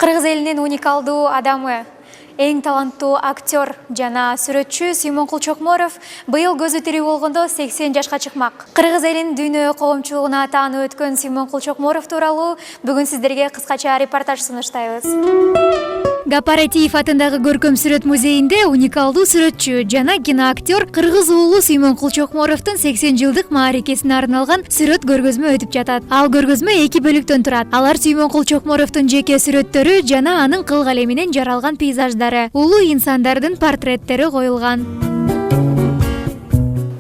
Кыргыз элинин уникалдуу адамы, эң таланттуу актер жана сүрөтчү Симонкул Чокморов быйыл көзү тирүү болгондо 80 жашка чыкмак. Кыргыз элинин дүйнө коомчулугуна таанып өткөн Симонкул Чокморов тууралуу бүгүн сиздерге кыскача репортаж сунуштайбыз. Гапаратиев атындагы көркөм сүрөт музейинде уникалдуу сүрөтчү жана киноактер кыргыз уулу Симонкул Чокморовдун 80 жылдык мааракесине арналган сүрөт көргөзмө өтүп жатат. Ал көргөзмө 2 бөлүктөн турат. Алар Симонкул Чокморовдун жеке сүрөттөрү жана анын кыл калеминен жаралган пейзаждары, улуу инсандардын портреттери коюлган.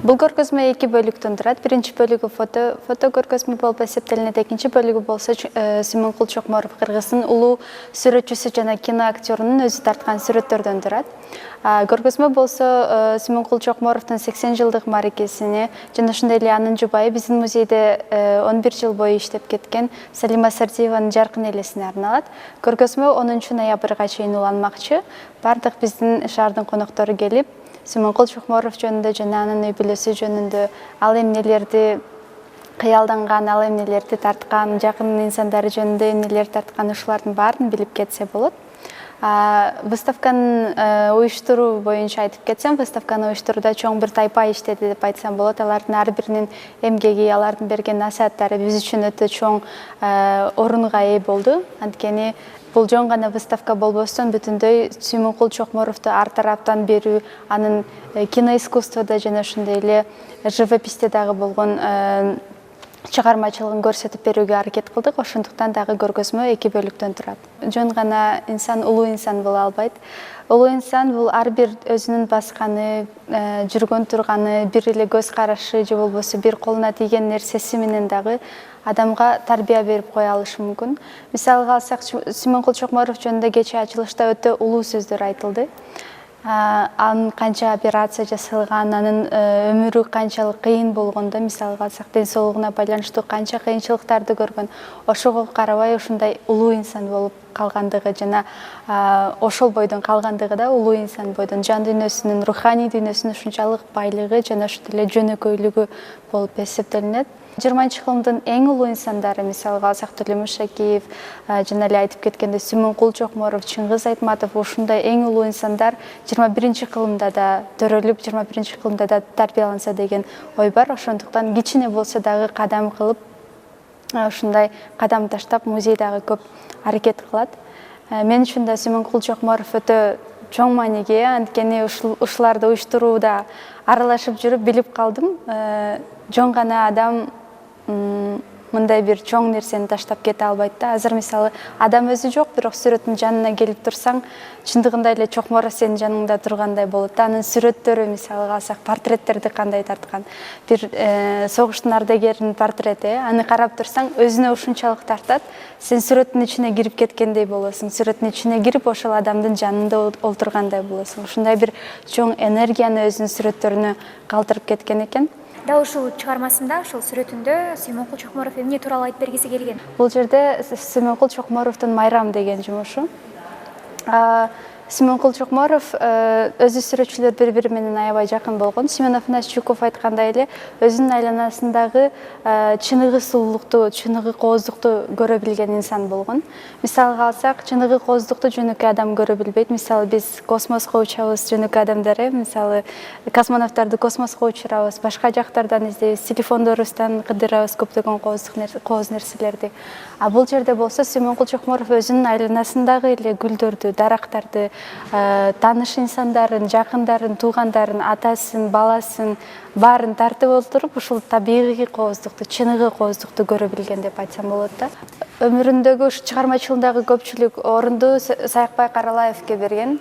Бул көргөзмө 2 бөлүктөн турат. Биринчи бөлүгү фото көргөзмө болуп эсептелинет. Экинчи бөлүгү болсо Симонкул Чокморов Кыргыздын улуу сүрөтчүсү жана киноактерунун өзү тарткан сүрөттөрдөн турат. Көргөзмө болсо Симонкул Чокморовдун 80 жылдык мааракесине жана ошондой эле анын жубайы биздин музейде 11 жыл бою иштеп кеткен Салима Сардиеванын жаркын элесине арналат. Көргөзмө 10 ноябрга чейин уланмакчы. Бардык биздин шаардын коноктору келип Симонкул Чокморов жөнүндө жана анын үй бүлөсү жөнүндө ал эмнелерди кыялданган, ал эмнелерди тарткан, жакын инсандары жөнүндө эмнелерди тарткан, ушулардын баарын билип кетсе болот. Выставканын уюштуруу боюнча айтып кетсем, выставканы уюштурууда чоң бир тайпа иштеди деп айтсам болот. Алардын ар биринин эмгеги, алардын берген насааттары биз үчүн өтө чоң орунга ээ болду. Анткени бул жөн гана выставка болбостон бүтүндөй Симонкул Чокморовду ар тараптан берүү, анын киноискусстводо жана ошондой эле живописте дагы болгон чыгармачылыгын көрсөтүп берүүгө аракет кылдык. Ошондуктан дагы көргөзмө 2 бөлүктөн турат. Жөн гана инсан улуу инсан боло албайт. Улуу инсан бул ар бир өзүнүн басканы, жүргөн турганы, бир эле көз карашы же болбосо бир колуна тийген нерсеси менен дагы адамга тарбия берип кое алышы мүмкүн. Мисалга алсак, Симонкул Чокморов жөнүндө кечээ ачылышта өтө улуу сөздөр айтылды. Анын канча операция жасалган, анын өмүрү канчалык кыйын болгондо, мисалга алсак, ден соолугуна байланыштуу канча кыйынчылыктарды көргөн, ошого карабай ушундай улуу инсан болуп калгандыгы жана ошол бойдон калгандыгы да улуу инсан бойдон жан дүйнөсүнүн, руханий дүйнөсүнүн ушунчалык байлыгы жана ошондой эле жөнөкөйлүгү болуп эсептелинет. 20-кылымдын эң улуу инсандары, мисалга алсак, Төлөмүш Шакиев жана эле айтып кеткендей Симонкул Чокморов, Чыңгыз Айтматов, ушундай эң улуу инсандар 21-кылымда да төрөлүп, 21-кылымда да тарбияланса деген ой бар. Ошондуктан кичине болсо дагы кадам кылып, ушундай кадам таштап, музей дагы көп аракет кылат. Мен үчүн да Симонкул Чокморов өтө чоң мааниге ээ, анткени ушуларды уюштурууда аралашып жүрүп билип калдым. Жөн гана адам мындай бир чоң нерсени таштап кете албайт да. Азыр мисалы адам өзү жок, бирок сүрөттүн жанына келип турсаң, чындыгында эле Чокморов сенин жаныңда тургандай болот. Анын сүрөттөрү, мисалга алсак, портреттерди кандай тарткан. Бир согуштун ардагеринин портрети, аны карап турсаң, өзүнө ушунчалык тартат. Сен сүрөттүн ичине кирип кеткендей болосуң. Сүрөттүн ичине кирип, ошол адамдын жанында олтургандай болосуң. Ушундай бир чоң энергияны өзүнүн сүрөттөрүнө калтырып кеткен экен. Дал ушул чыгармасында, ушул сүрөтүндө Симонкул Чокморов эмне тууралуу айтып бергиси келген? Бул жерде Симонкул Чокморовдун Майрам деген жумушу. Симонкул Чокморов өзү сүрөтчүлөр бири-бири менен аябай жакын болгон. Семенов Насчуков айткандай эле, өзүнүн айланасындагы чыныгы сулуулукту, чыныгы кооздукту көрө билген инсан болгон. Мисалга алсак, чыныгы кооздукту жөнөкөй адам көрө билбейт. Мисалы биз космоско учабыз, жөнөкөй адамдар, мисалы космонавттарды космоско учурабыз, башка жактардан издейбиз, телефондорубуздан кыдырабыз көптөгөн кооз нерселерди. А бул жерде болсо Симонкул Чокморов өзүнүн айланасындагы эле гүлдөрдү, дарактарды, тааныш инсандарын, жакындарын, туугандарын, атасын, баласын баарын тартып олтуруп, ушул табигый кооздукту, чыныгы кооздукту көрө билген деп айтсам болот да. Өмүрүндөгү ушу чыгармачылыгындагы көпчүлүк орунду Саякбай Каралаевке берген.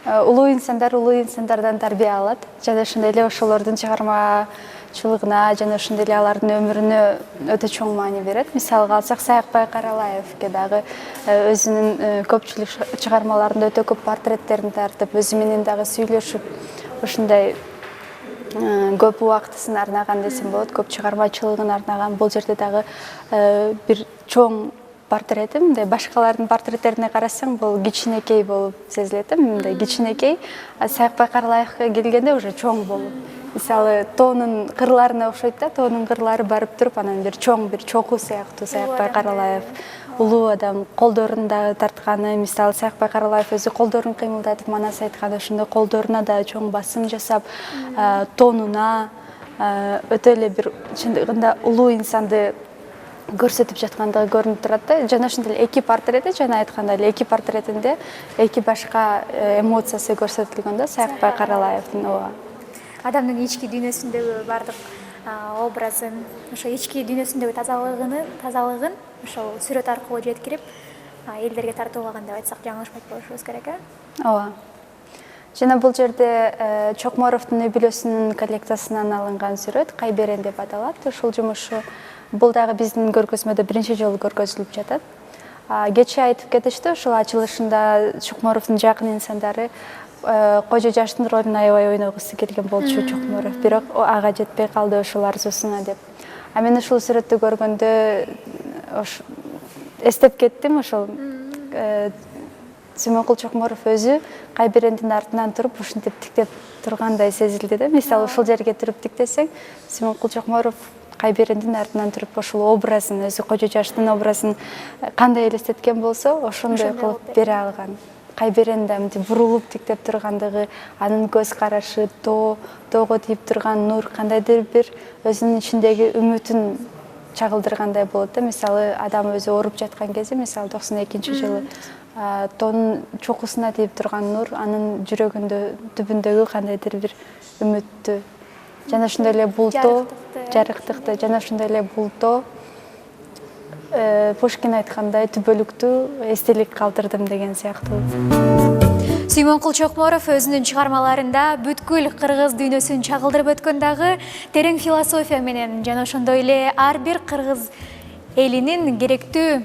Улуу инсандар улуу инсандардан тарбия алат. Жана ошондой эле ошолордун чыгармачылыгына жана ошондой эле алардын өмүрүнө өтө чоң маани берет. Мисалга алсак, Саякбай Каралаевке дагы өзүнүн көпчүлүк чыгармаларында өтө көп портреттерин тартып, өзү менен дагы сүйлөшүп, ушундай көп убактысын арнаган десем болот, көп чыгармачылыгын арнаган. Бул жерде дагы бир чоң портретим мындай башкалардын портреттерине карасаң бул кичинекей болуп сезилет мындай кичинекей, а Саякбай Каралаевга келгенде уже чоң болуп. Мисалы тоонун кырларына окшойт да, тоонун кырлары барып туруп анан бир чоң бир чокуу сыяктуу Саякбай Каралаев. Улуу адам, колдорунда тартканы, мисалы Саякбай Каралаев өзү колдорун кыймылдатып манас айткан, ошондой колдоруна да чоң басым жасап, тонуна өтө эле бир чындыгында улуу инсанды көрсөтүп жаткандыгы көрүнүп турат да. Жана ошондой эле эки портрети, жана айткандай эле эки портретинде эки башка эмоциясы көрсөтүлгөн да Саякбай Каралаевдин. Ооба. Адамдын ички дүйнөсүндөгү бардык образын, ошо ички дүйнөсүндөгү тазалыгын ошол сүрөт аркылуу жеткирип, элдерге тартуулаган деп айтсак жаңылышпайт болушубуз керек, Ооба. Жана бул жерде Чокморовдун үй бүлөсүнүн коллекциясынан алынган сүрөт Кайберен деп аталат. Ушул жумушу бул дагы биздин көргөзмөдө биринчи жолу көргөзүлүп жатат. Кечээ айтып кетишти, ушул ачылышында Чокморовдун жакын инсандары Кожо Жаштын ролун аябай ойногусу келген болчу Чокморов, бирок ага жетпей калды ушул арзусуна деп. А мен ушул сүрөттү көргөндө эстеп кеттим, ошол Сүймөнкул Чокморов өзү Кайберендин артынан туруп ушинтип тиктеп тургандай сезилди да. Мисалы ушул жерге туруп тиктесең, Сүймөнкул Чокморов Кайберендин артынан туруп ошол образын, өзү Кожо Жаштын образын кандай элестеткен болсо, ошондой кылып бере алган. Кайберен да мынтип бурулуп тиктеп тургандыгы, анын көз карашы, тоого тийип турган нур кандайдыр бир өзүнүн ичиндеги үмүтүн чагылдыргандай болот да. Мисалы адам өзү ооруп жаткан кезде, мисалы 92-жылы тоонун чокусуна тийип турган нур анын жүрөгүндө түбүндөгү кандайдыр бир үмүттү, жана ошондой эле бултоо, жарыктыкты, жана ошондой эле бултоо Пушкин айткандай түбөлүктүү эстелик калтырдым деген сыяктуу. Сүймөнкул Чокморов өзүнүн чыгармаларында бүткүл кыргыз дүйнөсүн чагылдырып өткөн дагы терең философия менен, жана ошондой эле ар бир кыргыз элинин керектүү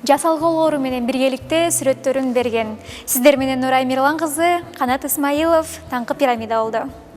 жасалголору менен биргеликте сүрөттөрүн берген. Сиздер менен Нурай Мирлан кызы, Канат Исмаилов, Таңкы пирамида болду.